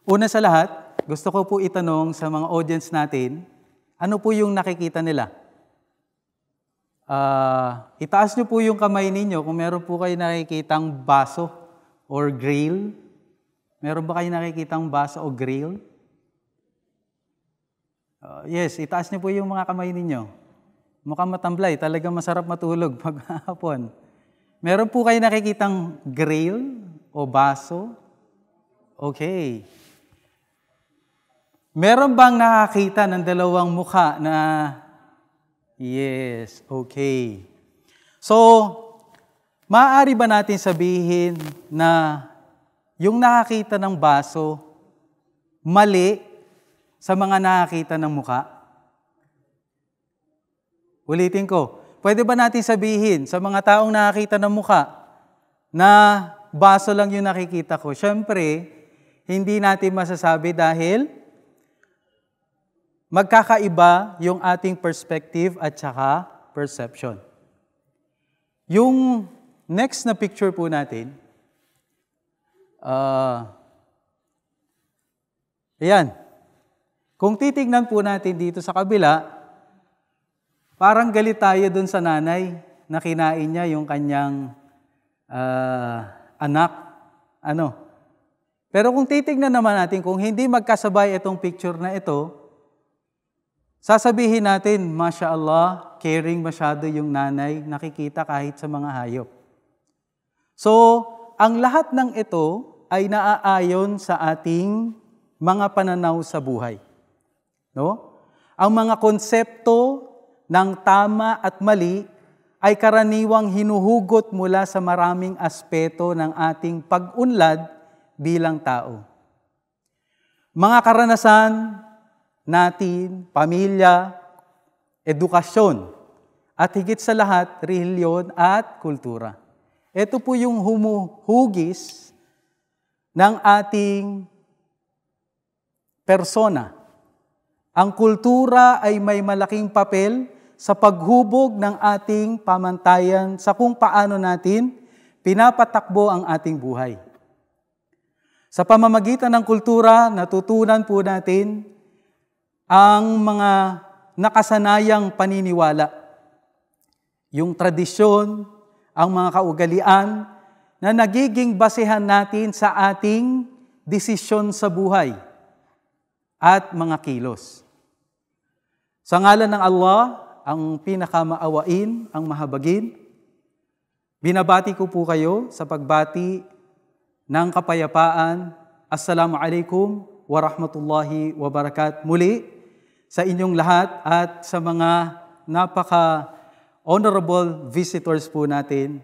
Una sa lahat, gusto ko po itanong sa mga audience natin, ano po yung nakikita nila? Itaas niyo po yung kamay ninyo kung meron po kayo nakikitang baso or grill. Meron ba kayo nakikitang baso o grill? Yes, itaas niyo po yung mga kamay ninyo. Mukhang matamblay, talagang masarap matulog maghapon. Meron po kayo nakikitang grill o baso? Okay. Meron bang nakakita ng dalawang mukha na yes, okay. So, maaari ba natin sabihin na yung nakakita ng baso, mali sa mga nakakita ng mukha? Ulitin ko, pwede ba natin sabihin sa mga taong nakakita ng mukha na baso lang yung nakikita ko? Siyempre, hindi natin masasabi dahil magkakaiba yung ating perspective at saka perception. Yung next na picture po natin, ayan. Kung titignan po natin dito sa kabila, parang galit tayo dun sa nanay na kinain niya yung kanyang anak. Pero kung titignan naman natin, kung hindi magkasabay itong picture na ito, sasabihin natin, Masya Allah, caring masyado yung nanay, nakikita kahit sa mga hayop. So, ang lahat ng ito ay naaayon sa ating mga pananaw sa buhay. No? Ang mga konsepto ng tama at mali ay karaniwang hinuhugot mula sa maraming aspeto ng ating pag-unlad bilang tao. Mga karanasan natin, pamilya, edukasyon, at higit sa lahat, reliyon at kultura. Ito po yung humuhugis ng ating persona. Ang kultura ay may malaking papel sa paghubog ng ating pamantayan sa kung paano natin pinapatakbo ang ating buhay. Sa pamamagitan ng kultura, natutunan po natin ang mga nakasanayang paniniwala, yung tradisyon, ang mga kaugalian na nagiging basehan natin sa ating desisyon sa buhay at mga kilos. Sa ngalan ng Allah, ang pinakamaawain, ang mahabagin, binabati ko po kayo sa pagbati ng kapayapaan. Assalamualaikum warahmatullahi wabarakatuh. Muli, sa inyong lahat at sa mga napaka-honorable visitors po natin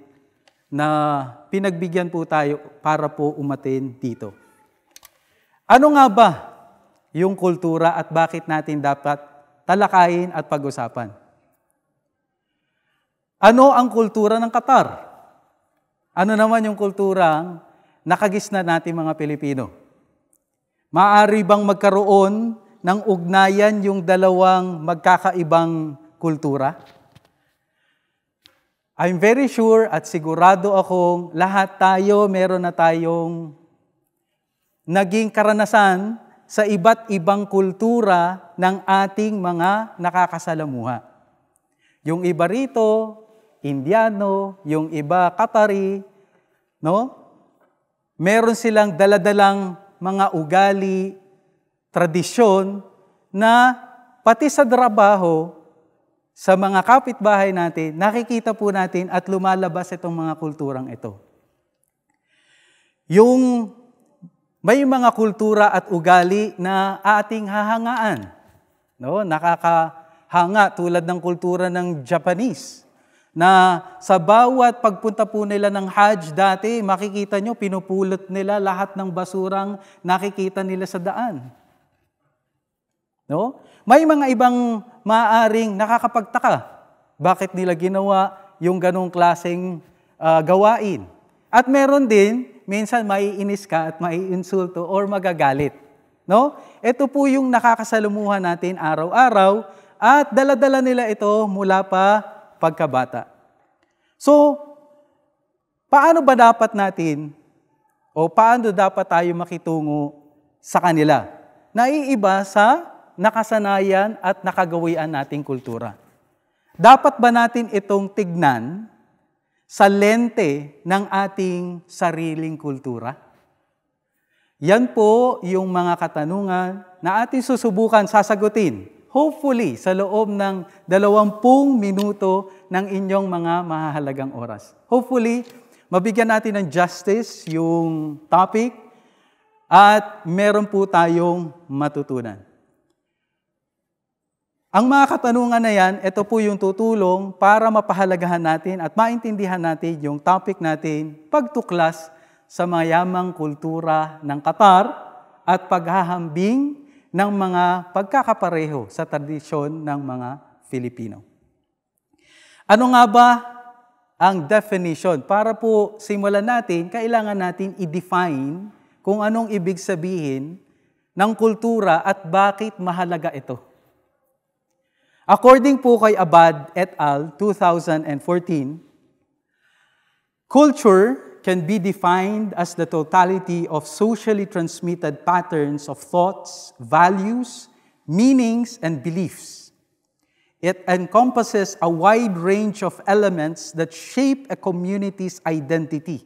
na pinagbigyan po tayo para po umatin dito. Ano nga ba yung kultura at bakit natin dapat talakayin at pag-usapan? Ano ang kultura ng Qatar? Ano naman yung kulturang nakagisna natin mga Pilipino? Maaari bang magkaroon ng ugnayan yung dalawang magkakaibang kultura? I'm very sure at sigurado akong lahat tayo meron na tayong naging karanasan sa iba't ibang kultura ng ating mga nakakasalamuha. Yung iba rito, Indiano, yung iba Qatari, no? Meron silang daladalang mga ugali, tradisyon na pati sa trabaho, sa mga kapitbahay natin, nakikita po natin at lumalabas itong mga kulturang ito. Yung may mga kultura at ugali na ating hahangaan. No? Nakakahanga tulad ng kultura ng Japanese na sa bawat pagpunta po nila ng Hajj dati, makikita nyo, pinupulot nila lahat ng basurang nakikita nila sa daan. No? May mga ibang maaaring nakakapagtaka. Bakit nila ginawa yung ganong klaseng gawain? At meron din, minsan maiinis ka at maiinsulto or magagalit. No? Ito po yung nakakasalumuhan natin araw-araw at dala-dala nila ito mula pa pagkabata. So, paano ba dapat natin o paano dapat tayo makitungo sa kanila. Naiiba sa nakasanayan at nakagawian nating kultura. Dapat ba natin itong tignan sa lente ng ating sariling kultura? Yan po yung mga katanungan na ating susubukan sasagutin. Hopefully, sa loob ng 20 minuto ng inyong mga mahahalagang oras. Hopefully, mabigyan natin ng justice yung topic at meron po tayong matutunan. Ang mga katanungan na yan, ito po yung tutulong para mapahalagahan natin at maintindihan natin yung topic natin, pagtuklas sa mayamang kultura ng Qatar at paghahambing ng mga pagkakapareho sa tradisyon ng mga Filipino. Ano nga ba ang definition? Para po simulan natin, kailangan natin i-define kung anong ibig sabihin ng kultura at bakit mahalaga ito. According po kay Abad et al. 2014, culture can be defined as the totality of socially transmitted patterns of thoughts, values, meanings, and beliefs. It encompasses a wide range of elements that shape a community's identity,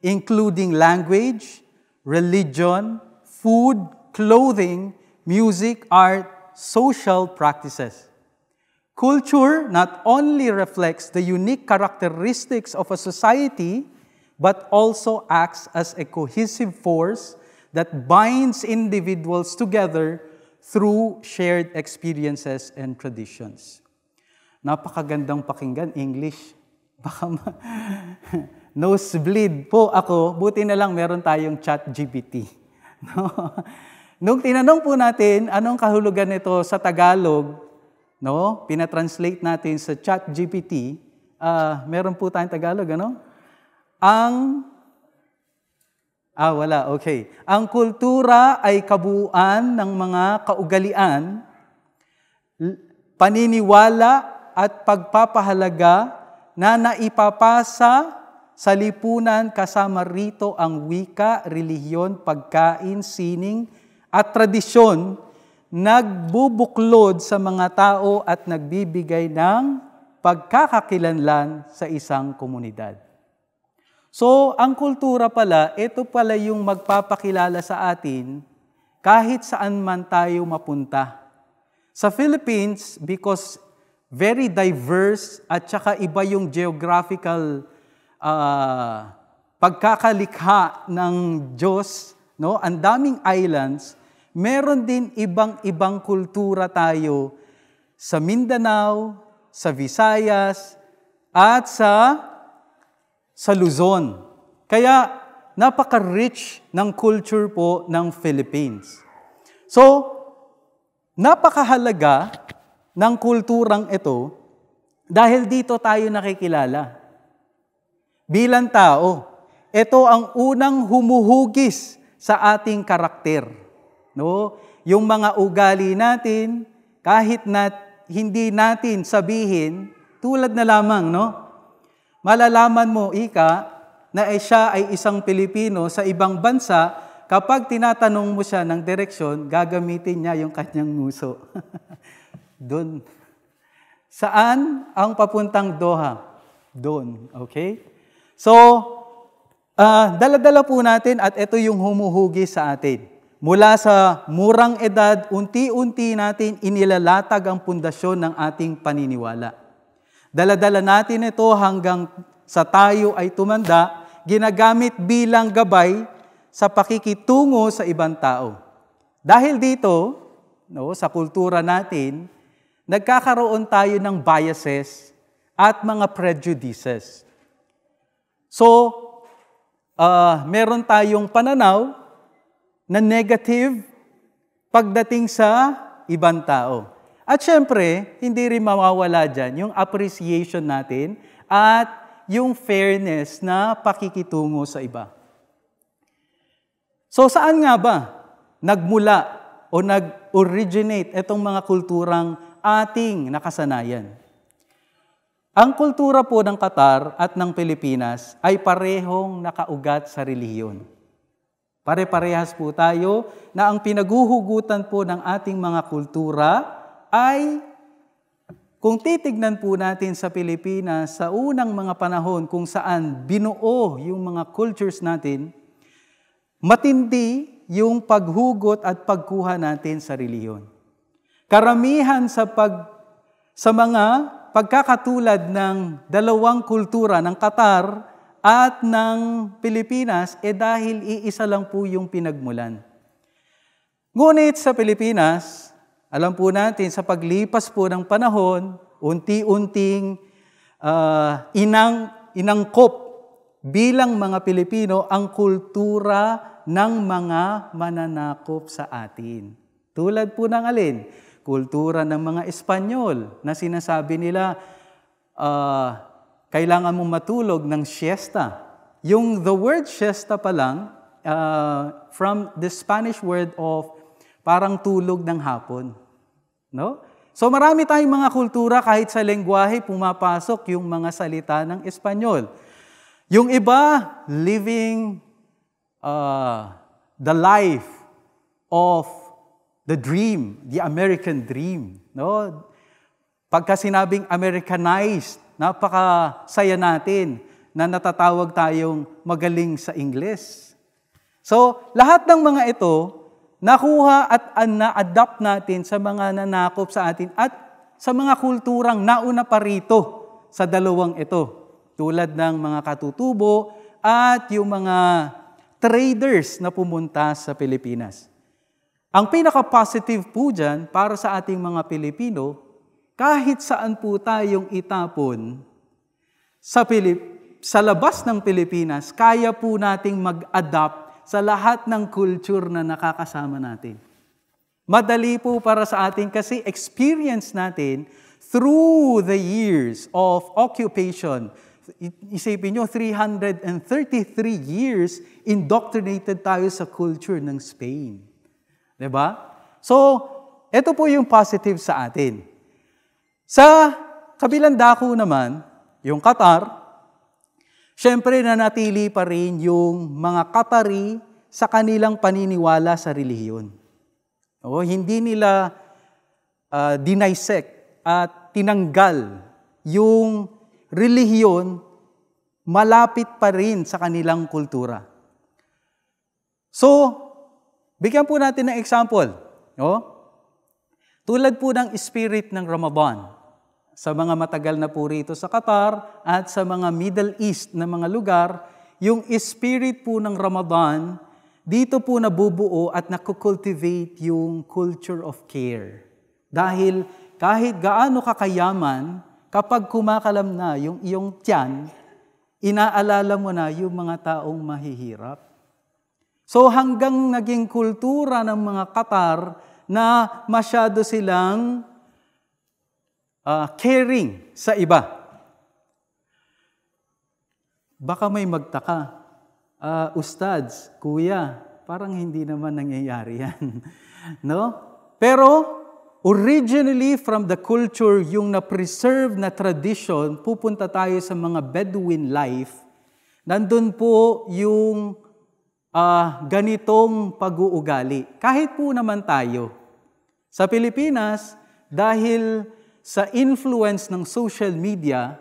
including language, religion, food, clothing, music, art, social practices. Culture not only reflects the unique characteristics of a society, but also acts as a cohesive force that binds individuals together through shared experiences and traditions. Napakagandang pakinggan, English. Baka nosebleed po ako, buti na lang meron tayong ChatGPT. No? Nung tinanong po natin, anong kahulugan nito sa Tagalog, no? Pinatranslate natin sa ChatGPT, meron po tayong Tagalog, ano? Wala, okay. Ang kultura ay kabuuan ng mga kaugalian, paniniwala at pagpapahalaga na naipapasa sa lipunan kasama rito ang wika, relihiyon, pagkain, sining at tradisyon, nagbubuklod sa mga tao at nagbibigay ng pagkakakilanlan sa isang komunidad. So, ang kultura pala, ito pala yung magpapakilala sa atin kahit saan man tayo mapunta. Sa Philippines, because very diverse at saka iba yung geographical pagkakalikha ng Diyos, no? Ang daming islands, meron din ibang kultura tayo sa Mindanao, sa Visayas, at sa Luzon. Kaya napaka-rich ng culture po ng Philippines. So, napakahalaga ng kulturang ito dahil dito tayo nakikilala. Bilang tao, ito ang unang humuhugis sa ating karakter. No? Yung mga ugali natin, kahit na hindi natin sabihin, tulad na lamang, no? Malalaman mo, na siya ay isang Pilipino sa ibang bansa, kapag tinatanong mo siya ng direksyon, gagamitin niya yung kanyang nguso. Doon. Saan ang papuntang Doha? Doon. Okay? So, dala-dala po natin at ito yung humuhugis sa atin. Mula sa murang edad, unti-unti natin inilalatag ang pundasyon ng ating paniniwala. Dala-dala natin ito hanggang sa tayo ay tumanda, ginagamit bilang gabay sa pakikitungo sa ibang tao. Dahil dito, no, sa kultura natin, nagkakaroon tayo ng biases at mga prejudices. So, meron tayong pananaw na negative pagdating sa ibang tao. At syempre, hindi rin mawawala dyan yung appreciation natin at yung fairness na pakikitungo sa iba. So saan nga ba nagmula o nag-originate itong mga kulturang ating nakasanayan? Ang kultura po ng Qatar at ng Pilipinas ay parehong nakaugat sa relihiyon. Pare-parehas po tayo na ang pinaghuhugutan po ng ating mga kultura ay, kung titignan po natin sa Pilipinas, sa unang mga panahon kung saan binuo yung mga cultures natin, matindi yung paghugot at pagkuha natin sa relihiyon. Karamihan sa mga pagkakatulad ng dalawang kultura ng Qatar at ng Pilipinas, dahil iisa lang po yung pinagmulan. Ngunit sa Pilipinas, alam po natin sa paglipas po ng panahon, unti-unting inangkop bilang mga Pilipino ang kultura ng mga mananakop sa atin. Tulad po ng alin? Kultura ng mga Espanyol na sinasabi nila, kailangan mong matulog ng siesta. The word siesta pa lang, from the Spanish word of parang tulog ng hapon. No? So marami tayong mga kultura, kahit sa lengguwahe pumapasok yung mga salita ng Espanyol. Yung iba, living the life of the dream, the American dream. No? Pagka sinabing Americanized, napakasaya natin na natatawag tayong magaling sa Ingles. So, lahat ng mga ito, nakuha at na-adapt natin sa mga nanakop sa atin at sa mga kulturang nauna pa rito sa dalawang ito. Tulad ng mga katutubo at yung mga traders na pumunta sa Pilipinas. Ang pinaka-positive po dyan para sa ating mga Pilipino, kahit saan po tayong itapon sa labas ng Pilipinas, kaya po nating mag-adapt sa lahat ng culture na nakakasama natin. Madali po para sa atin kasi experience natin through the years of occupation. Isipin nyo, 333 years indoctrinated tayo sa culture ng Spain. Diba? So, ito po yung positive sa atin. Sa kabilang dako naman, yung Qatar, syempre nanatili pa rin yung mga Qatari sa kanilang paniniwala sa relihiyon. Hindi nila dinisect at tinanggal yung relihiyon, malapit pa rin sa kanilang kultura. So, bigyan po natin ng example. Tulad po ng spirit ng Ramadan. Sa mga matagal na po rito sa Qatar at sa mga Middle East na mga lugar, yung spirit po ng Ramadan, dito po nabubuo at nakukultivate yung culture of care. Dahil kahit gaano kakayaman, kapag kumakalam na yung iyong tiyan, inaalala mo na yung mga taong mahihirap. So hanggang naging kultura ng mga Qatar na masyado silang caring sa iba. Baka may magtaka, Ustads, Kuya, parang hindi naman nangyayari yan. No? Pero originally from the culture, yung na-preserve na tradition, pupunta tayo sa mga Bedouin life, nandun po yung ganitong pag-uugali. Kahit po naman tayo, sa Pilipinas, dahil sa influence ng social media,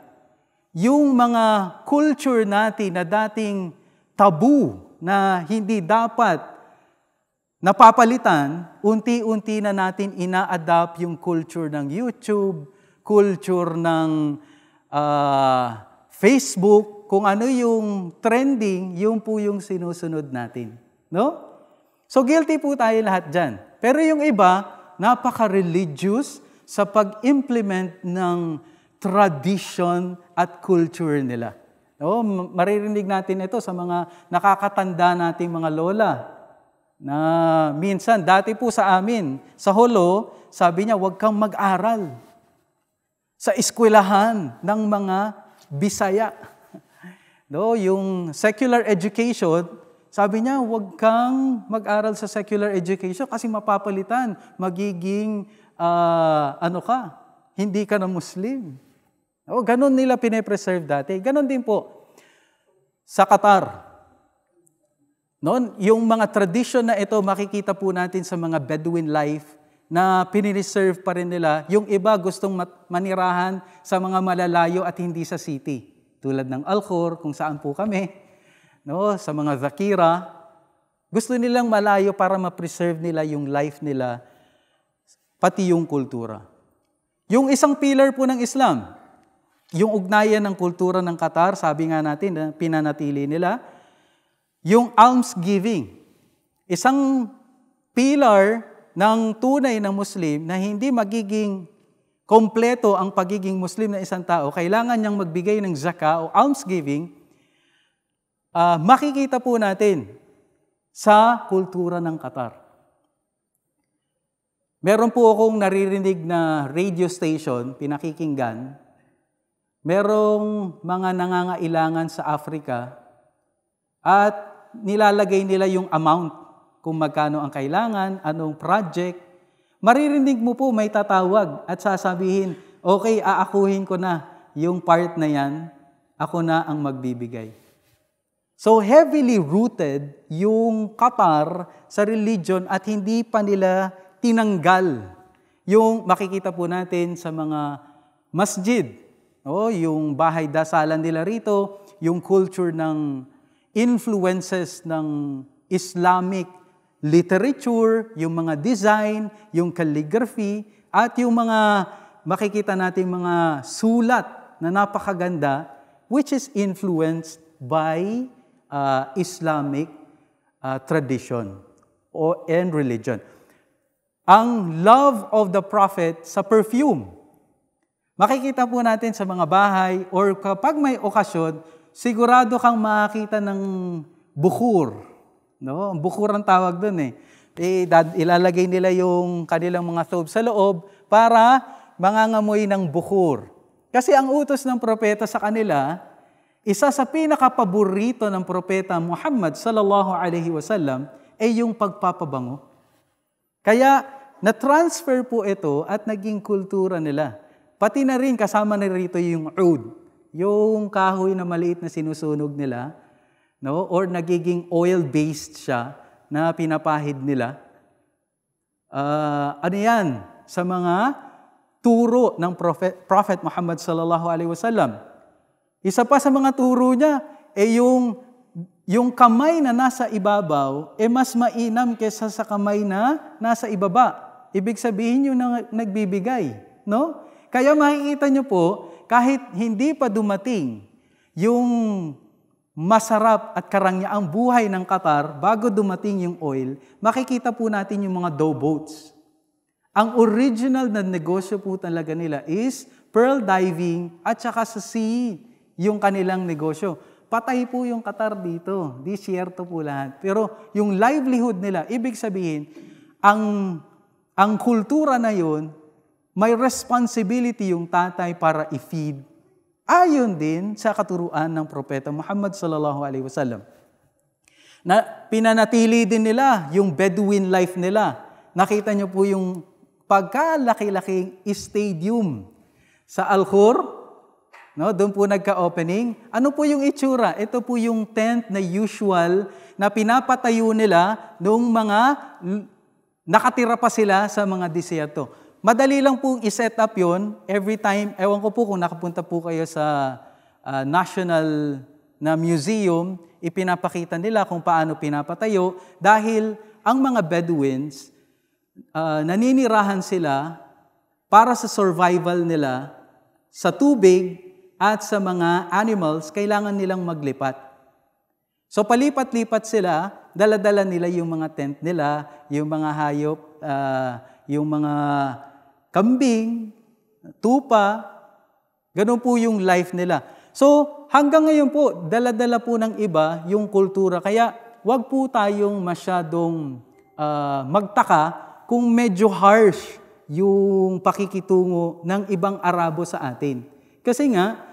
yung mga culture natin na dating tabu na hindi dapat napapalitan, unti-unti na natin ina-adapt yung culture ng YouTube, culture ng Facebook, kung ano yung trending, yung po yung sinusunod natin. No? So guilty po tayo lahat dyan. Pero yung iba, napaka-religious sa pag-implement ng tradition at culture nila. No? Maririnig natin ito sa mga nakakatanda nating mga lola. Na minsan, dati po sa amin, sa holo, sabi niya, huwag kang mag-aral sa eskwelahan ng mga Bisaya. No, yung secular education, sabi niya, huwag kang mag-aral sa secular education kasi mapapalitan, magiging, hindi ka na Muslim. No, ganon nila pine-preserve dati. Ganon din po sa Qatar. Noon, yung mga tradition na ito, makikita po natin sa mga Bedouin life na pinireserve pa rin nila. Yung iba gustong manirahan sa mga malalayo at hindi sa city. Tulad ng Alkhor, kung saan po kami, no? Sa mga Zakira. Gusto nilang malayo para ma-preserve nila yung life nila, pati yung kultura. Yung isang pillar po ng Islam, yung ugnayan ng kultura ng Qatar, sabi nga natin na pinanatili nila, yung almsgiving, isang pillar ng tunay na Muslim na hindi magiging kompleto ang pagiging Muslim na isang tao, kailangan niyang magbigay ng zakah o almsgiving, makikita po natin sa kultura ng Qatar. Meron po akong naririnig na radio station, pinakikinggan, merong mga nangangailangan sa Africa at nilalagay nila yung amount kung magkano ang kailangan, anong project. Maririnig mo po may tatawag at sasabihin, okay, aakuhin ko na yung part na yan, ako na ang magbibigay. So heavily rooted yung Qatar sa religion at hindi pa nila tinanggal yung makikita po natin sa mga masjid. Yung bahay dasalan nila rito, yung culture ng influences ng Islamic literature, yung mga design, yung calligraphy, at yung mga makikita natin mga sulat na napakaganda, which is influenced by Islamic tradition and religion. Ang love of the Prophet sa perfume, makikita po natin sa mga bahay or kapag may okasyon, sigurado kang makakita ng bukhur. No? Bukhur ang tawag doon eh. Ilalagay nila yung kanilang mga thobe sa loob para mangangamoy ng bukhur. Kasi ang utos ng propeta sa kanila, isa sa pinakapaborito ng propeta Muhammad sallallahu alaihi wasallam ay yung pagpapabango. Kaya na-transfer po ito at naging kultura nila. Pati na rin kasama na rito yung oud. Yung kahoy na maliit na sinusunog nila, no? Or nagiging oil-based siya na pinapahid nila. Ano yan? Sa mga turo ng Prophet Muhammad sallallahu alaihi wasallam. Isa pa sa mga turo niya, yung kamay na nasa ibabaw, mas mainam kesa sa kamay na nasa ibaba. Ibig sabihin yung nagbibigay. No? Kaya makikita nyo po, kahit hindi pa dumating yung masarap at karangyaang buhay ng Qatar, bago dumating yung oil, makikita po natin yung mga dough boats. Ang original na negosyo po talaga nila is pearl diving at saka sa sea yung kanilang negosyo. Patay po yung Qatar dito. Disyerto po lahat. Pero yung livelihood nila, ibig sabihin, ang kultura na yun, may responsibility yung tatay para i-feed. Ayon din sa katuruan ng Propeta Muhammad sallallahu alaihi wasallam. Na pinanatili din nila yung Bedouin life nila. Nakita niyo po yung pagkalaki-laking stadium sa Alkhor, no? Doon po nagka-opening. Ano po yung itsura? Ito po yung tent na usual na pinapatayo nila noong mga nakatira pa sila sa mga disyerto. Madali lang pong i-set up yun every time. Ewan ko po kung nakapunta po kayo sa National na Museum, ipinapakita nila kung paano pinapatayo dahil ang mga Bedouins, naninirahan sila para sa survival nila sa tubig at sa mga animals, kailangan nilang maglipat. So palipat-lipat sila, dala-dala nila yung mga tent nila, yung mga hayop, yung mga kambing, tupa, ganun po yung life nila. So, hanggang ngayon po, dala-dala po ng iba yung kultura. Kaya, wag po tayong masyadong magtaka kung medyo harsh yung pakikitungo ng ibang Arabo sa atin. Kasi nga,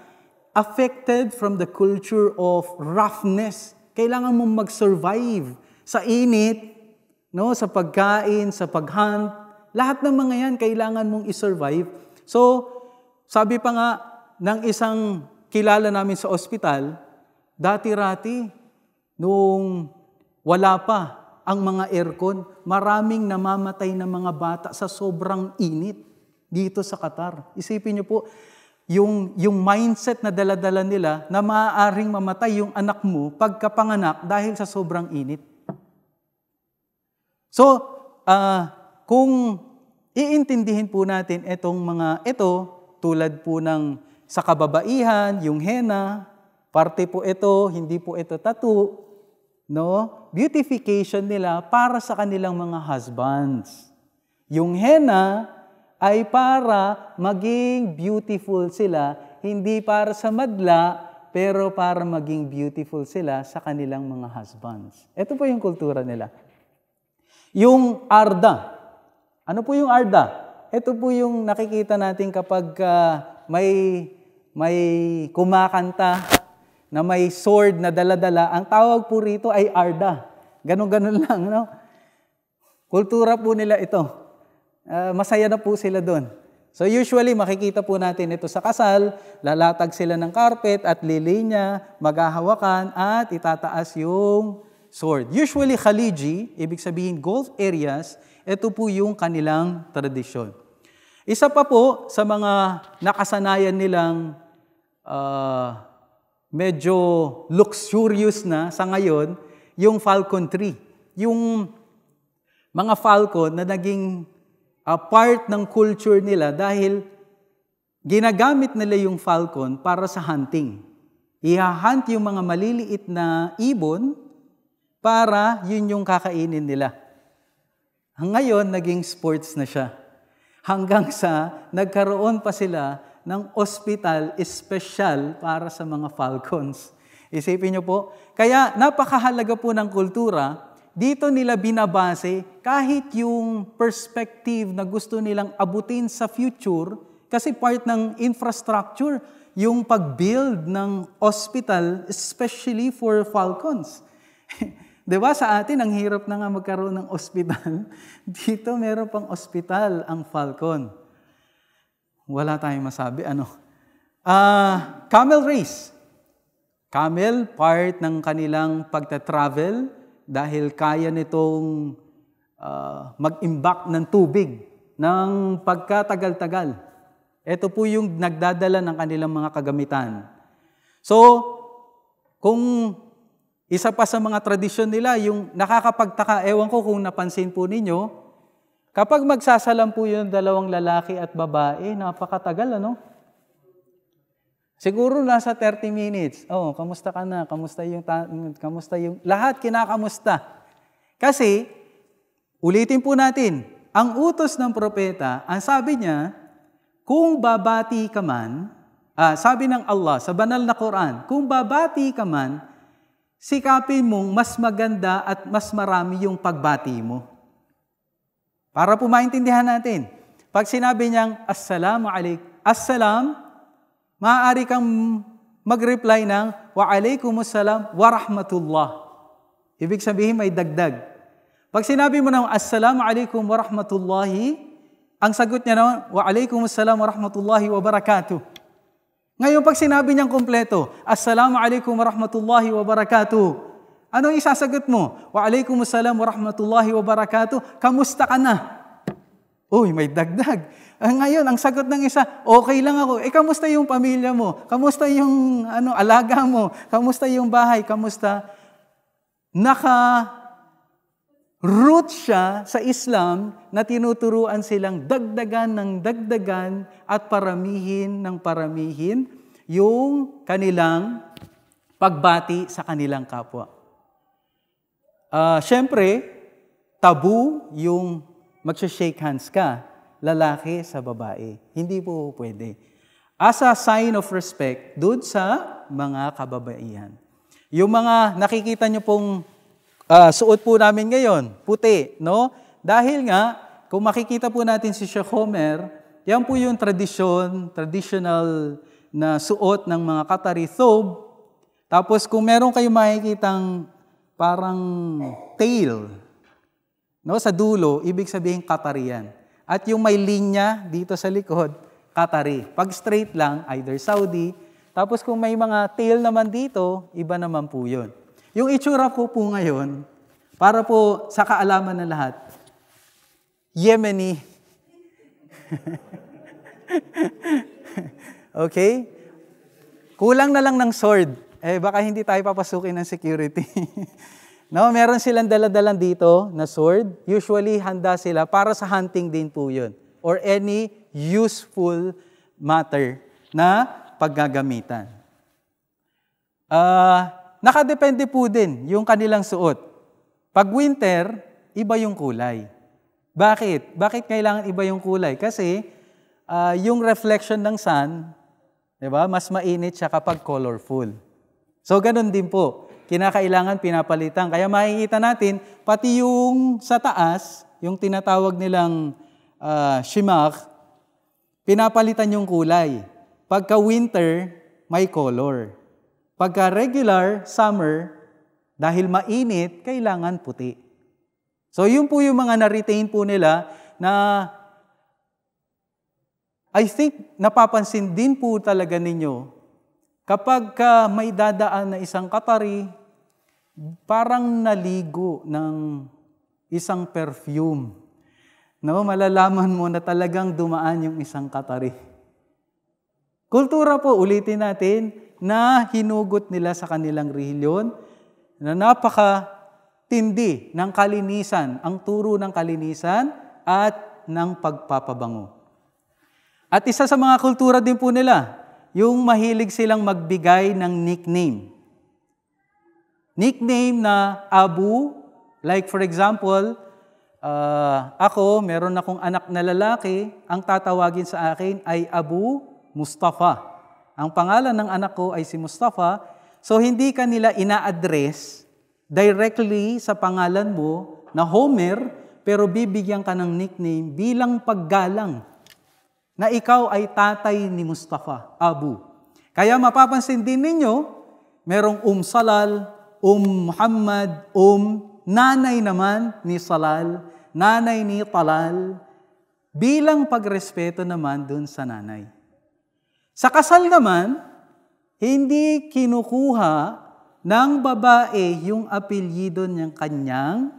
affected from the culture of roughness. Kailangan mong mag-survive sa init, no, sa pagkain, sa paghunt. Lahat ng mga yan, kailangan mong i-survive. So, sabi pa nga ng isang kilala namin sa ospital, dati-rati, noong wala pa ang mga aircon. Maraming namamatay na mga bata sa sobrang init dito sa Qatar. Isipin niyo po, yung mindset na daladala nila na maaaring mamatay yung anak mo pagkapanganak dahil sa sobrang init. So, kung iintindihin po natin itong mga ito, tulad po ng sa kababaihan, yung henna, parte po ito, hindi po ito tattoo, no? Beautification nila para sa kanilang mga husbands. Yung henna ay para maging beautiful sila, hindi para sa madla, pero para maging beautiful sila sa kanilang mga husbands. Ito po yung kultura nila. Yung arda. Ano po yung arda? Ito po yung nakikita natin kapag may kumakanta na may sword na dala-dala. Ang tawag po rito ay arda. Ganon-ganon lang, no? Kultura po nila ito. Masaya na po sila doon. So usually, makikita po natin ito sa kasal, lalatag sila ng carpet at lilinya, maghahawakan at itataas yung sword. Usually, Khaliji, ibig sabihin Gulf areas, ito po yung kanilang tradisyon. Isa pa po sa mga nakasanayan nilang medyo luxurious na sa ngayon, yung falconry. Yung mga falcon na naging part ng culture nila dahil ginagamit nila yung falcon para sa hunting. Ihahunt yung mga maliliit na ibon para yun yung kakainin nila. Ngayon, naging sports na siya. Hanggang sa nagkaroon pa sila ng ospital espesyal para sa mga falcons. Isipin niyo po, kaya napakahalaga po ng kultura, dito nila binabase kahit yung perspective na gusto nilang abutin sa future, kasi part ng infrastructure, yung pag-build ng hospital, especially for falcons. Diba sa atin, ang hirap na nga magkaroon ng ospital. Dito meron pang ospital ang falcon. Wala tayong masabi. Camel race. Camel, part ng kanilang pagta-travel dahil kaya nitong mag-imbak ng tubig ng pagkatagal-tagal. Ito po yung nagdadala ng kanilang mga kagamitan. So, kung isa pa sa mga tradisyon nila, yung nakakapagtaka, ewan ko kung napansin po ninyo, kapag magsasalam po yung dalawang lalaki at babae, napakatagal, ano? Siguro nasa 30 minutes. Oh, kamusta ka na? Kamusta yung lahat kinakamusta. Kasi, ulitin po natin, ang utos ng propeta, ang sabi niya, kung babati ka man, sabi ng Allah sa banal na Quran, kung babati ka man, sikapin mong mas maganda at mas marami yung pagbati mo. Para po maintindihan natin, pag sinabi niyang, Assalamu alaikum, Assalam, maaari kang mag-reply ng, Wa alaikumussalam wa rahmatullah. Ibig sabihin may dagdag. Pag sinabi mo ng, Assalamu alaikum wa rahmatullahi, ang sagot niya naman, Wa alaikumussalam wa rahmatullahi wa barakatuh. Ngayon, pag sinabi niyang kumpleto, Assalamu alaikum wa rahmatullahi wa barakatuh. Anong isasagot mo? Wa alaikumussalam wa rahmatullahi wa barakatuh. Kamusta ka na? Uy, may dagdag. Ngayon, ang sagot ng isa, okay lang ako. Kamusta yung pamilya mo? Kamusta yung alaga mo? Kamusta yung bahay? Kamusta? Naka-root siya sa Islam na tinuturuan silang dagdagan ng dagdagan at paramihin ng paramihin yung kanilang pagbati sa kanilang kapwa. Siyempre, tabu yung magsha-shake hands ka, lalaki sa babae. Hindi po pwede. As a sign of respect, doon sa mga kababaihan. Yung mga nakikita nyo pong suot po namin ngayon, puti, no? Dahil nga, kung makikita po natin si Sheikh Homer, yan po yung traditional na suot ng mga Qatari thobe. Tapos kung meron kayong makikitang parang tail, no, sa dulo, ibig sabihin Qatari yan. At yung may linya dito sa likod, Qatari. Pag straight lang, either Saudi. Tapos kung may mga tail naman dito, iba naman po yun. Yung itsura ko po ngayon, Para po sa kaalaman ng lahat, Yemeni. Okay? Kulang na lang ng sword. Baka hindi tayo papasukin ng security. No, meron silang dala-dalang dito na sword. Usually, handa sila para sa hunting din po yun. Or any useful matter na paggagamitan. Nakadepende po din yung kanilang suot. Pag winter, iba yung kulay. Bakit? Bakit kailangan iba yung kulay? Kasi yung reflection ng sun, diba, mas mainit siya kapag colorful. So, ganun din po. Kinakailangan pinapalitan. Kaya makikita natin, pati yung sa taas, yung tinatawag nilang shimach, pinapalitan yung kulay. Pagka winter, may color. Pagka regular, summer, dahil mainit, kailangan puti. So, yun po yung mga na-retain po nila na I think napapansin din po talaga ninyo kapag may dadaan na isang Qatari, parang naligo ng isang perfume. No, malalaman mo na talagang dumaan yung isang Qatari. Kultura po, ulitin natin, na hinugot nila sa kanilang relihiyon, na napaka-tindi ng kalinisan, ang turo ng kalinisan at ng pagpapabango. At isa sa mga kultura din po nila, yung mahilig silang magbigay ng nickname. Nickname na Abu, like for example, ako, meron akong anak na lalaki, ang tatawagin sa akin ay Abu Mustafa. Ang pangalan ng anak ko ay si Mustafa, so hindi ka nila ina-address directly sa pangalan mo na Homer, pero bibigyan ka ng nickname bilang paggalang na ikaw ay tatay ni Mustafa, Abu. Kaya mapapansin din ninyo, merong Salal, Muhammad, nanay naman ni Salal, nanay ni Talal, bilang pagrespeto naman dun sa nanay. Sa kasal naman, hindi kinukuha ng babae yung apelyido ng kanyang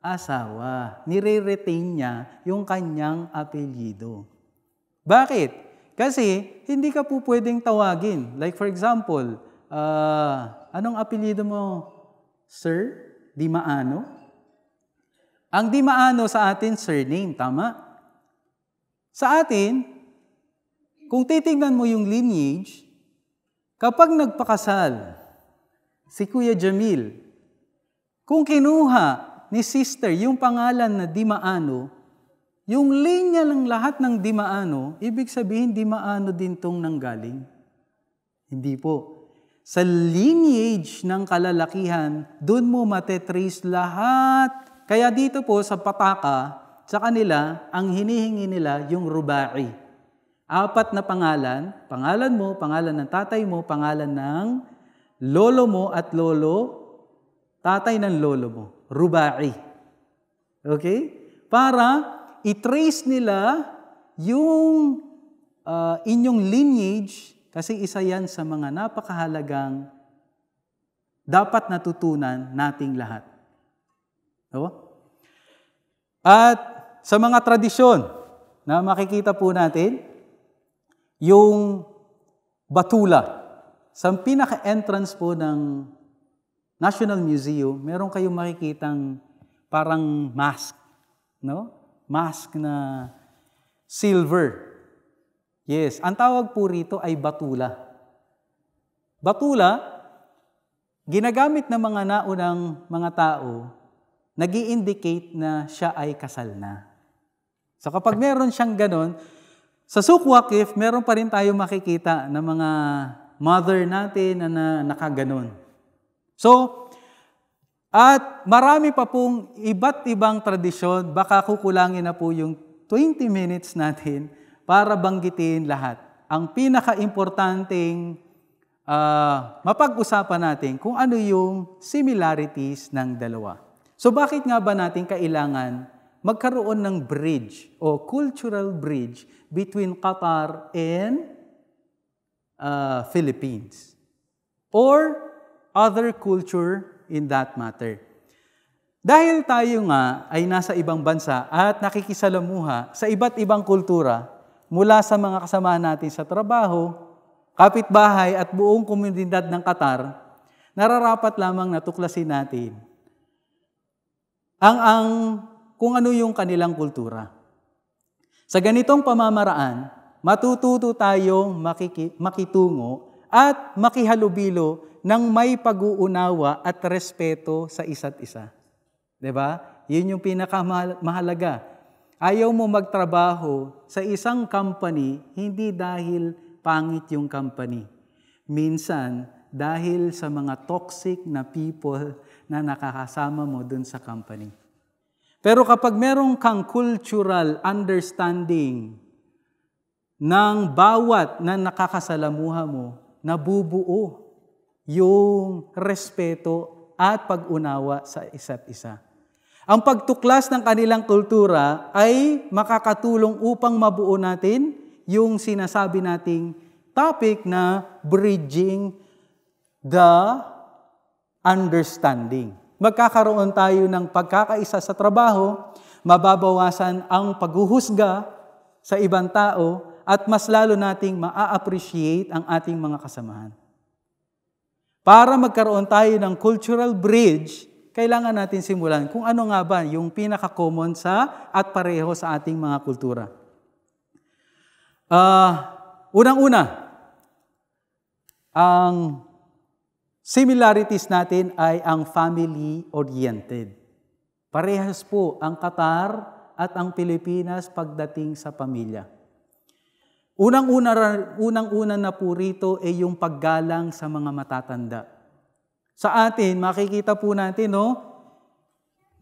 asawa. Nire-retain niya yung kanyang apelyido. Bakit? Kasi hindi ka po pwedeng tawagin. Like for example, anong apelyido mo, Sir? Di Maano? Ang Di Maano sa atin, surname, tama? Sa atin, kung titignan mo yung lineage, kapag nagpakasal si Kuya Jamil, kung kinuha ni sister yung pangalan na Di Maano, yung linya lang lahat ng Di Maano, ibig sabihin Di Maano din tong nanggaling. Hindi po. Sa lineage ng kalalakihan, doon mo matetrace lahat. Kaya dito po sa Pataka, sa kanila, ang hinihingi nila yung rubai. 4 na pangalan, pangalan mo, pangalan ng tatay mo, pangalan ng lolo mo at lolo, tatay ng lolo mo. Rubai. Okay? Para i-trace nila yung inyong lineage kasi isa yan sa mga napakahalagang dapat natutunan nating lahat. No? At sa mga tradisyon na makikita po natin, yung batula. Sa pinaka-entrance po ng National Museum, meron kayong makikitang parang mask. No? Mask na silver. Yes, ang tawag po rito ay batula. Batula, ginagamit ng mga naunang mga tao, nag-i-indicate na siya ay kasal na. So kapag meron siyang ganon, sa Souq Waqif, meron pa rin tayo makikita ng mga mother natin na nakaganon. So, at marami pa pong iba't ibang tradisyon, baka kukulangin na po yung 20 minutes natin para banggitin lahat. Ang pinaka-importanting mapag-usapan natin kung ano yung similarities ng dalawa. So bakit nga ba natin kailangan magkaroon ng bridge o cultural bridge between Qatar and Philippines or other culture in that matter? Dahil tayo nga ay nasa ibang bansa at nakikisalamuha sa iba't ibang kultura mula sa mga kasama natin sa trabaho, kapitbahay at buong komunidad ng Qatar, nararapat lamang natuklasin natin kung ano yung kanilang kultura. Sa ganitong pamamaraan, matututo tayong makitungo at makihalubilo ng may pag-uunawa at respeto sa isa't isa. 'Di ba? Yun yung pinakamahalaga. Ayaw mo magtrabaho sa isang company hindi dahil pangit yung company. Minsan, dahil sa mga toxic na people na nakakasama mo dun sa company. Pero kapag meron kang cultural understanding ng bawat na nakakasalamuha mo, nabubuo yung respeto at pag-unawa sa isa't isa. Ang pagtuklas ng kanilang kultura ay makakatulong upang mabuo natin yung sinasabi nating topic na bridging the understanding. Magkakaroon tayo ng pagkakaisa sa trabaho, mababawasan ang paghuhusga sa ibang tao, at mas lalo nating maa-appreciate ang ating mga kasamahan. Para magkaroon tayo ng cultural bridge, kailangan natin simulan kung ano nga ba yung pinaka-common at pareho sa ating mga kultura. Unang-una, ang similarities natin ay ang family-oriented. Parehas po ang Qatar at ang Pilipinas pagdating sa pamilya. Unang-una na po rito ay yung paggalang sa mga matatanda. Sa atin, makikita po natin,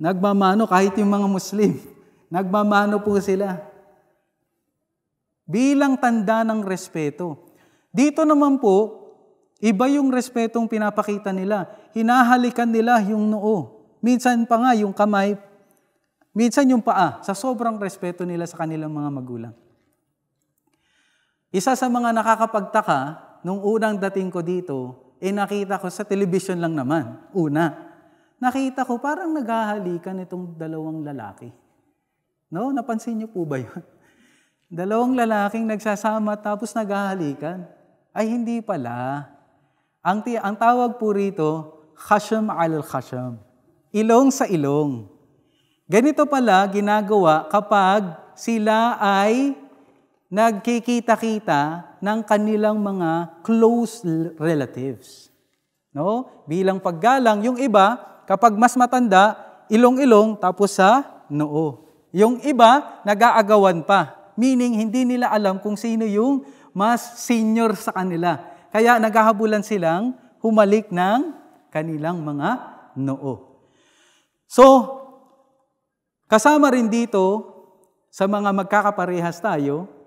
nagmamano kahit yung mga Muslim. Nagmamano po sila. Bilang tanda ng respeto. Dito naman po, iba yung respetong pinapakita nila. Hinahalikan nila yung noo. Minsan pa nga yung kamay, minsan yung paa, sa sobrang respeto nila sa kanilang mga magulang. Isa sa mga nakakapagtaka, nung unang dating ko dito, nakita ko sa television lang naman. Nakita ko parang naghahalikan itong dalawang lalaki. No? Napansin niyo po ba yun? Dalawang lalaking nagsasama tapos naghahalikan. Ay hindi pala. Ang tawag po rito, khasham al-khasham. Ilong sa ilong. Ganito pala ginagawa kapag sila ay nagkikita-kita ng kanilang mga close relatives. No? Bilang paggalang, yung iba, kapag mas matanda, ilong-ilong tapos sa noo. Yung iba, nag-aagawan pa. Meaning, hindi nila alam kung sino yung mas senior sa kanila. Kaya naghahabulan silang humalik ng kanilang mga noo. So, kasama rin dito, sa mga magkakaparehas tayo,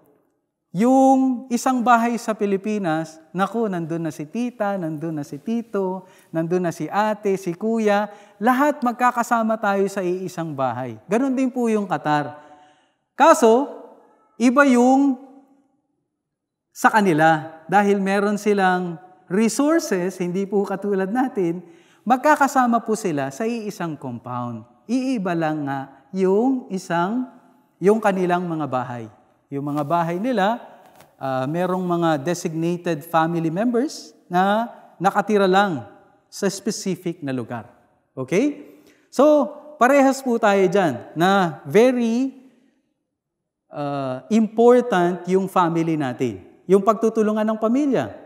yung isang bahay sa Pilipinas, nandun na si tita, nandun na si tito, nandun na si ate, si kuya, lahat magkakasama tayo sa iisang bahay. Ganon din po yung Qatar. Kaso, iba yung sa kanila. Dahil meron silang resources, hindi po katulad natin, magkakasama po sila sa iisang compound. Iiba lang nga yung kanilang mga bahay. Yung mga bahay nila, merong mga designated family members na nakatira lang sa specific na lugar. Okay? So, parehas po tayo dyan na very important yung family natin. Yung pagtutulungan ng pamilya.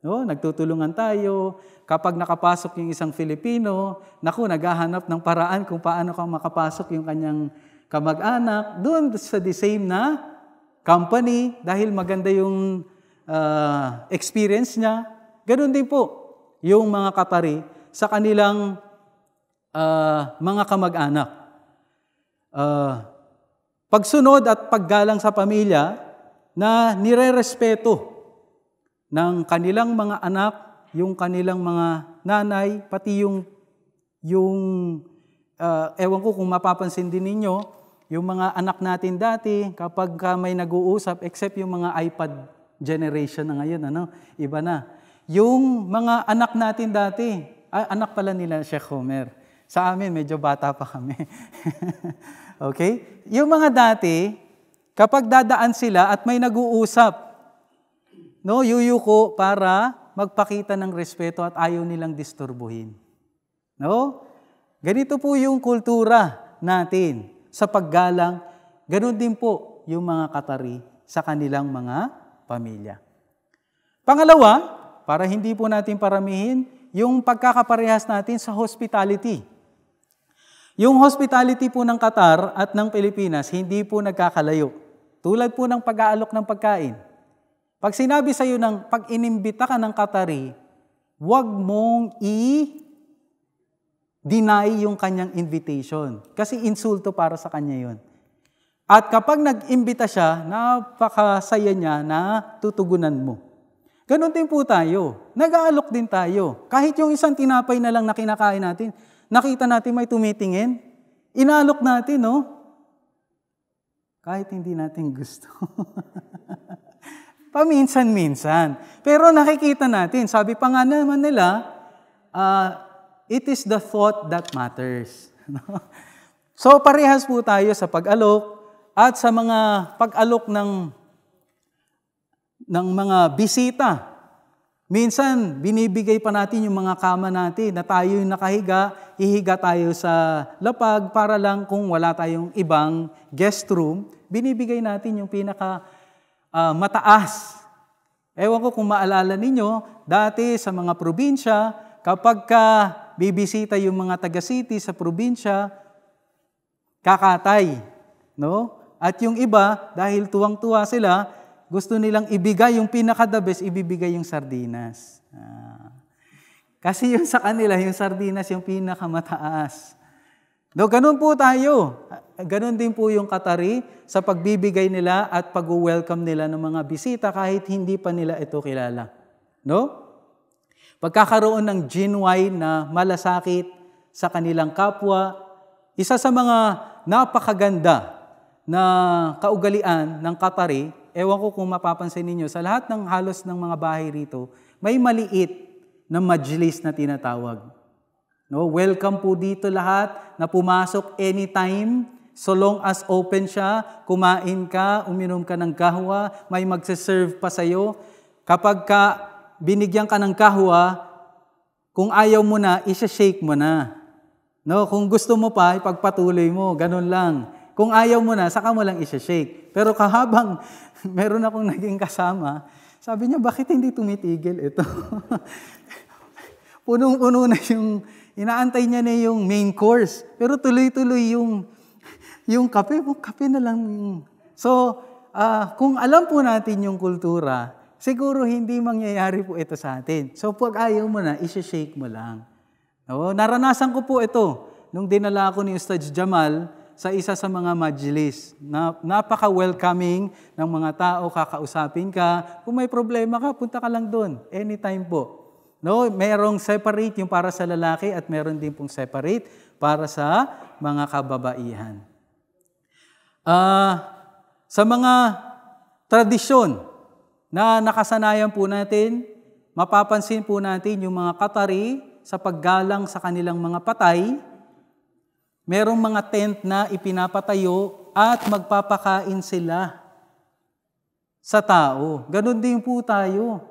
No? Nagtutulungan tayo. Kapag nakapasok yung isang Filipino, naghahanap ng paraan kung paano kang makapasok yung kanyang kamag-anak doon sa the same na company, dahil maganda yung experience niya. Ganoon din po yung mga Qatari sa kanilang mga kamag-anak. Pagsunod at paggalang sa pamilya na nire-respeto ng kanilang mga anak, yung kanilang mga nanay, pati yung ewan ko kung mapapansin din ninyo, yung mga anak natin dati, kapag may nag-uusap, except yung mga iPad generation na ngayon, iba na. Yung mga anak natin dati, anak pala nila Sheikh Homer, Sa amin, medyo bata pa kami. Okay? Yung mga dati, kapag dadaan sila at may nag-uusap, no, yuyuko para magpakita ng respeto at ayaw nilang disturbuhin. No? Ganito po yung kultura natin sa paggalang. Ganon din po yung mga Qatari sa kanilang mga pamilya. Pangalawa, para hindi po natin paramihin, yung pagkakaparehas natin sa hospitality. Yung hospitality po ng Qatar at ng Pilipinas, hindi po nagkakalayo. Tulad po ng pag-aalok ng pagkain. Pag sinabi sa iyo pag inimbita ka ng Qatari, huwag mong i-deny yung kanyang invitation. Kasi insulto para sa kanya yun. At kapag nag-imbita siya, napakasaya niya na tutugunan mo. Ganon din po tayo. Nag-aalok din tayo. Kahit yung isang tinapay na lang na kinakain natin, nakita natin may tumitingin, inaalok natin, no? Kahit hindi natin gusto. Paminsan-minsan. Pero nakikita natin, sabi pa nga naman nila, it is the thought that matters. So parehas po tayo sa pag-alok at sa mga pag-alok ng mga bisita. Minsan, binibigay pa natin yung mga kama natin na tayo yung nakahiga, hihiga tayo sa lapag para lang kung wala tayong ibang guest room, binibigay natin yung mataas. Ewan ko kung maalala ninyo, dati sa mga probinsya, kapag bibisita yung mga taga-city sa probinsya, kakatay. No? At yung iba, dahil tuwang-tuwa sila, gusto nilang ibigay yung pinaka-the best, ibibigay yung sardinas. Kasi yung sa kanila, yung sardinas, yung pinakamataas. No, ganun po tayo. Ganun din po yung Qatari sa pagbibigay nila at pag-welcome nila ng mga bisita kahit hindi pa nila ito kilala. No? Pagkakaroon ng genuine na malasakit sa kanilang kapwa, isa sa mga napakaganda na kaugalian ng Qatari, ewan ko kung mapapansin ninyo, sa lahat ng halos ng mga bahay rito, may maliit na majlis na tinatawag. No, welcome po dito lahat na pumasok anytime, so long as open siya, kumain ka, uminom ka ng kahwa, may magse-serve pa sa'yo. Kapag binigyan ka ng kahwa, kung ayaw mo na, isa-shake mo na. No, kung gusto mo pa, ipagpatuloy mo, ganun lang. Kung ayaw mo na, saka mo lang isa-shake. Pero kahabang meron akong naging kasama, sabi niya, bakit hindi tumitigil ito? Punong-puno na inaantay niya na yung main course. Pero tuloy-tuloy yung kape, kape na lang. So, kung alam po natin yung kultura, siguro hindi mangyayari po ito sa atin. So, pag ayaw mo na, isa-shake mo lang. No? Naranasan ko po ito nung dinala ako ni Ustad Jamal sa isa sa mga majlis. Napaka-welcoming ng mga tao, kakausapin ka. Kung may problema ka, punta ka lang doon. Anytime po. No, merong separate yung para sa lalaki at meron din pong separate para sa mga kababaihan. Sa mga tradisyon na nakasanayan po natin, mapapansin po natin yung mga Qatari sa paggalang sa kanilang mga patay, merong mga tent na ipinapatayo at magpapakain sila sa tao. Ganon din po tayo.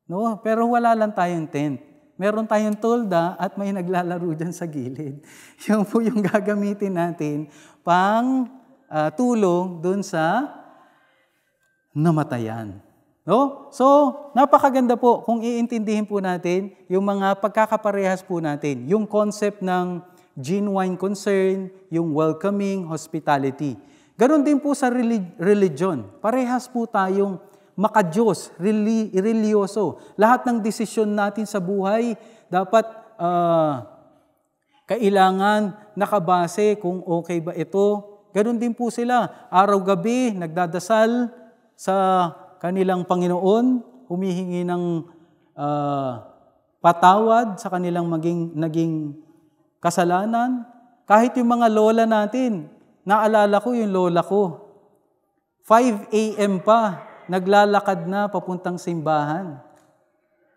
No? Pero wala lang tayong tent. Meron tayong tolda at may naglalaro dyan sa gilid. Yung po yung gagamitin natin pang tulong dun sa namatayan. No? So, napakaganda po kung iintindihin po natin yung mga pagkakaparehas po natin. Yung concept ng genuine concern, yung welcoming, hospitality. Ganon din po sa religion. Parehas po tayong makadiyos, religyoso. Lahat ng desisyon natin sa buhay, dapat kailangan nakabase kung okay ba ito. Ganon din po sila. Araw-gabi, nagdadasal sa kanilang Panginoon, humihingi ng patawad sa kanilang naging kasalanan. Kahit yung mga lola natin, naalala ko yung lola ko, 5 a.m. pa, naglalakad na papuntang simbahan.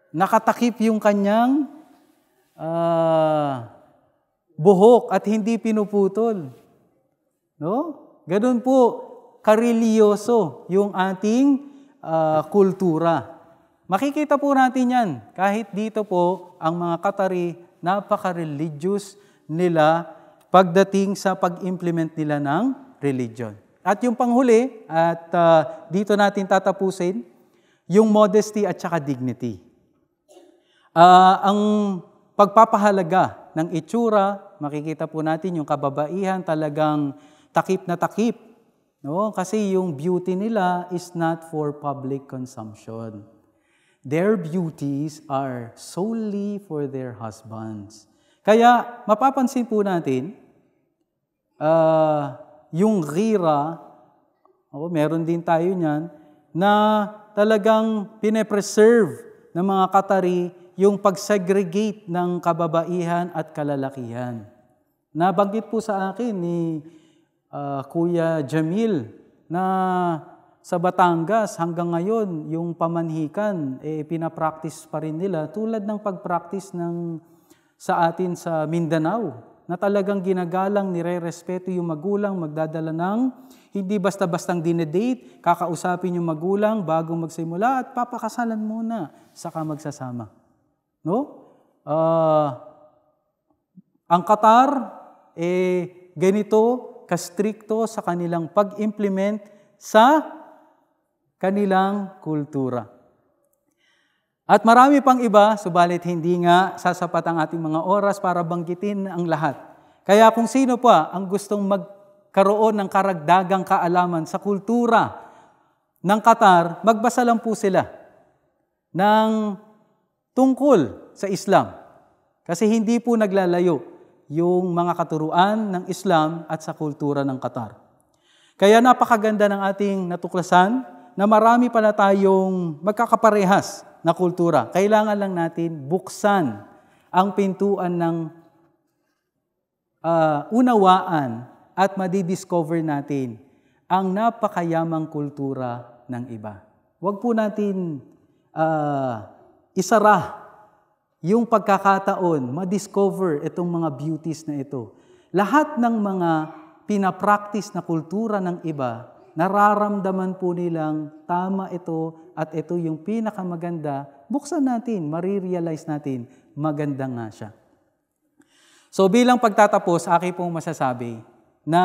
Nakatakip yung kanyang buhok at hindi pinuputol. No? Ganun po, kareliyoso yung ating kultura. Makikita po natin yan. Kahit dito po, ang mga Qatari, napaka-religious nila pagdating sa pag-implement nila ng religion. At yung panghuli, at dito natin tatapusin, yung modesty at saka dignity. Ang pagpapahalaga ng itsura, makikita po natin yung kababaihan talagang takip na takip. No? Kasi yung beauty nila is not for public consumption. Their beauties are solely for their husbands. Kaya mapapansin po natin, yung ghira, meron din tayo niyan, na talagang pine-preserve ng mga Qatari yung pag-segregate ng kababaihan at kalalakihan. Nabanggit po sa akin ni Kuya Jamil na sa Batangas hanggang ngayon yung pamanhikan pinapractice pa rin nila tulad ng pag-practice sa atin sa Mindanao na talagang ginagalang, nire-respeto yung magulang, magdadala ng hindi basta-bastang dinedate, kakausapin yung magulang bago magsimula at papakasalan muna saka magsasama. No? Ang Qatar ganito kastrikto sa kanilang pag-implement sa kanilang kultura. At marami pang iba, subalit hindi nga sasapat ang ating mga oras para banggitin ang lahat. Kaya kung sino pa ang gustong magkaroon ng karagdagang kaalaman sa kultura ng Qatar, magbasa lang po sila ng tungkol sa Islam. Kasi hindi po naglalayo yung mga katuruan ng Islam at sa kultura ng Qatar. Kaya napakaganda ng ating natuklasan na marami pala tayong magkakaparehas na kultura. Kailangan lang natin buksan ang pintuan ng unawaan at madidiscover natin ang napakayamang kultura ng iba. Huwag po natin isara yung pagkakataon, madiscover itong mga beauties na ito. Lahat ng mga pinapractice na kultura ng iba, nararamdaman po nilang tama ito at ito yung pinakamaganda, buksan natin, marirealize natin, maganda nga siya. So bilang pagtatapos, aking pong masasabi na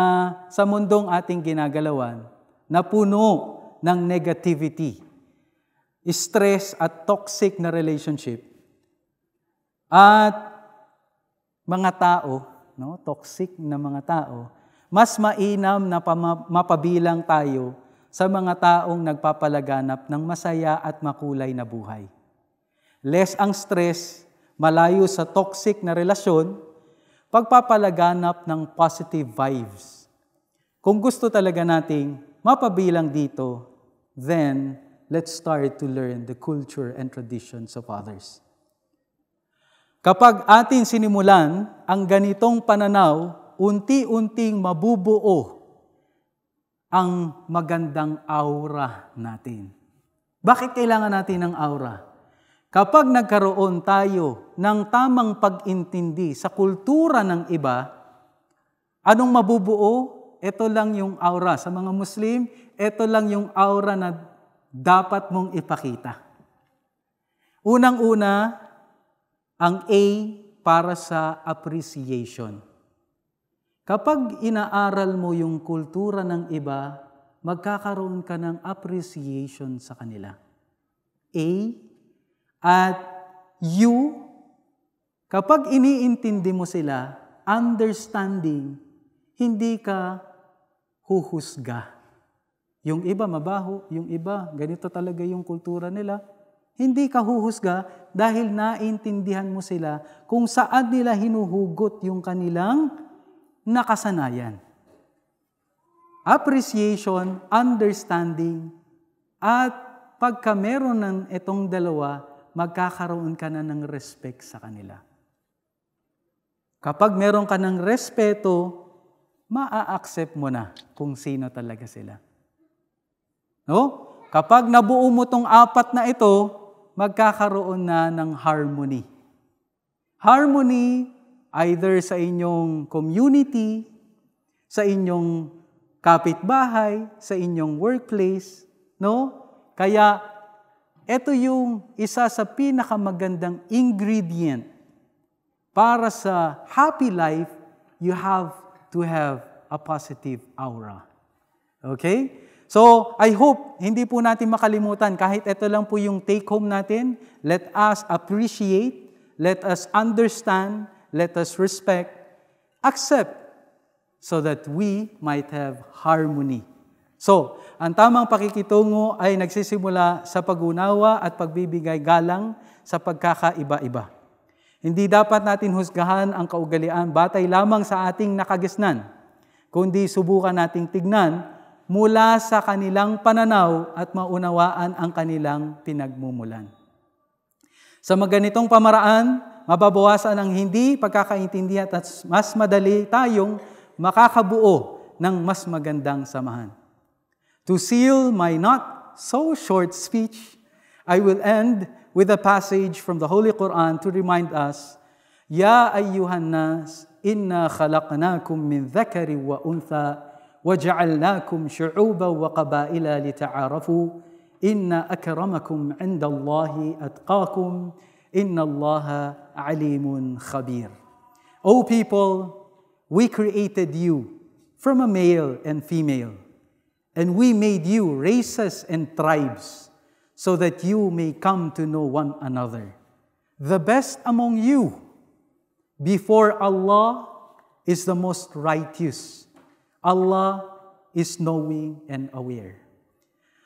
sa mundong ating ginagalawan, na puno ng negativity, stress at toxic na relationship, at mga tao, toxic na mga tao, mas mainam na mapabilang tayo sa mga taong nagpapalaganap ng masaya at makulay na buhay. Less ang stress, malayo sa toxic na relasyon, pagpapalaganap ng positive vibes. Kung gusto talaga nating mapabilang dito, then let's start to learn the culture and traditions of others. Kapag atin sinimulan ang ganitong pananaw, unti-unting mabubuo ang magandang aura natin. Bakit kailangan natin ng aura? Kapag nagkaroon tayo ng tamang pag-intindi sa kultura ng iba, anong mabubuo? Ito lang yung aura. Sa mga Muslim, ito lang yung aura na dapat mong ipakita. Unang-una, ang A para sa appreciation. Kapag inaaral mo yung kultura ng iba, magkakaroon ka ng appreciation sa kanila. A, at U, kapag iniintindi mo sila, understanding, hindi ka huhusga. Yung iba mabaho, yung iba ganito talaga yung kultura nila. Hindi ka huhusga dahil naintindihan mo sila kung saan nila hinuhugot yung kanilang nakasanayan. Appreciation, understanding, at pagka meron ng itong dalawa, magkakaroon ka na ng respect sa kanila. Kapag meron ka ng respeto, maa-accept mo na kung sino talaga sila. No? Kapag nabuo mo tong apat na ito, magkakaroon na ng harmony. Harmony either sa inyong community, sa inyong kapitbahay, sa inyong workplace, no? Kaya ito yung isa sa pinakamagandang ingredient para sa happy life. You have to have a positive aura. Okay? So, I hope hindi po natin makalimutan, kahit ito lang po yung take home natin, let us appreciate, let us understand, let us respect, accept, so that we might have harmony. So, ang tamang pakikitungo ay nagsisimula sa pag-unawa at pagbibigay galang sa pagkakaiba-iba. Hindi dapat natin husgahan ang kaugalian batay lamang sa ating nakagisnan, kundi subukan nating tignan mula sa kanilang pananaw at maunawaan ang kanilang pinagmumulan. Sa maganitong pamaraan, mababawasan ang hindi pagkakaintindihan at mas madali tayong makakabuo ng mas magandang samahan. To seal my not so short speech, I will end with a passage from the Holy Quran to remind us, Ya ayyuhan nas, inna khalaqnakum min dhakari wa untha, وَجَعَلْنَاكُمْ شُعُوبًا وَقَبَائِلَ لِتَعَارَفُوا إِنَّ أَكْرَمَكُمْ عِنْدَ اللَّهِ أَتْقَاكُمْ إِنَّ اللَّهَ عَلِيمٌ خَبِيرٌ. O people, we created you from a male and female, and we made you races and tribes so that you may come to know one another. The best among you before Allah is the most righteous. Allah is knowing and aware.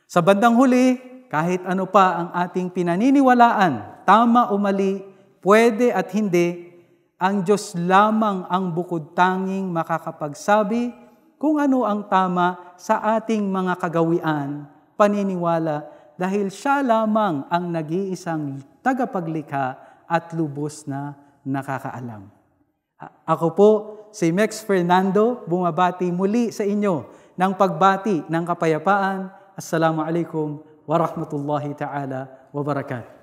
Sa bandang huli, kahit ano pa ang ating pinaniniwalaan, tama o mali, pwede at hindi, ang Diyos lamang ang bukod tanging makakapagsabi kung ano ang tama sa ating mga kagawian, paniniwala, dahil Siya lamang ang nag-iisang tagapaglikha at lubos na nakakaalam. Ako po, si Mex Fernando, bumabati muli sa inyo ng pagbati ng kapayapaan. Assalamualaikum warahmatullahi ta'ala wabarakatuh.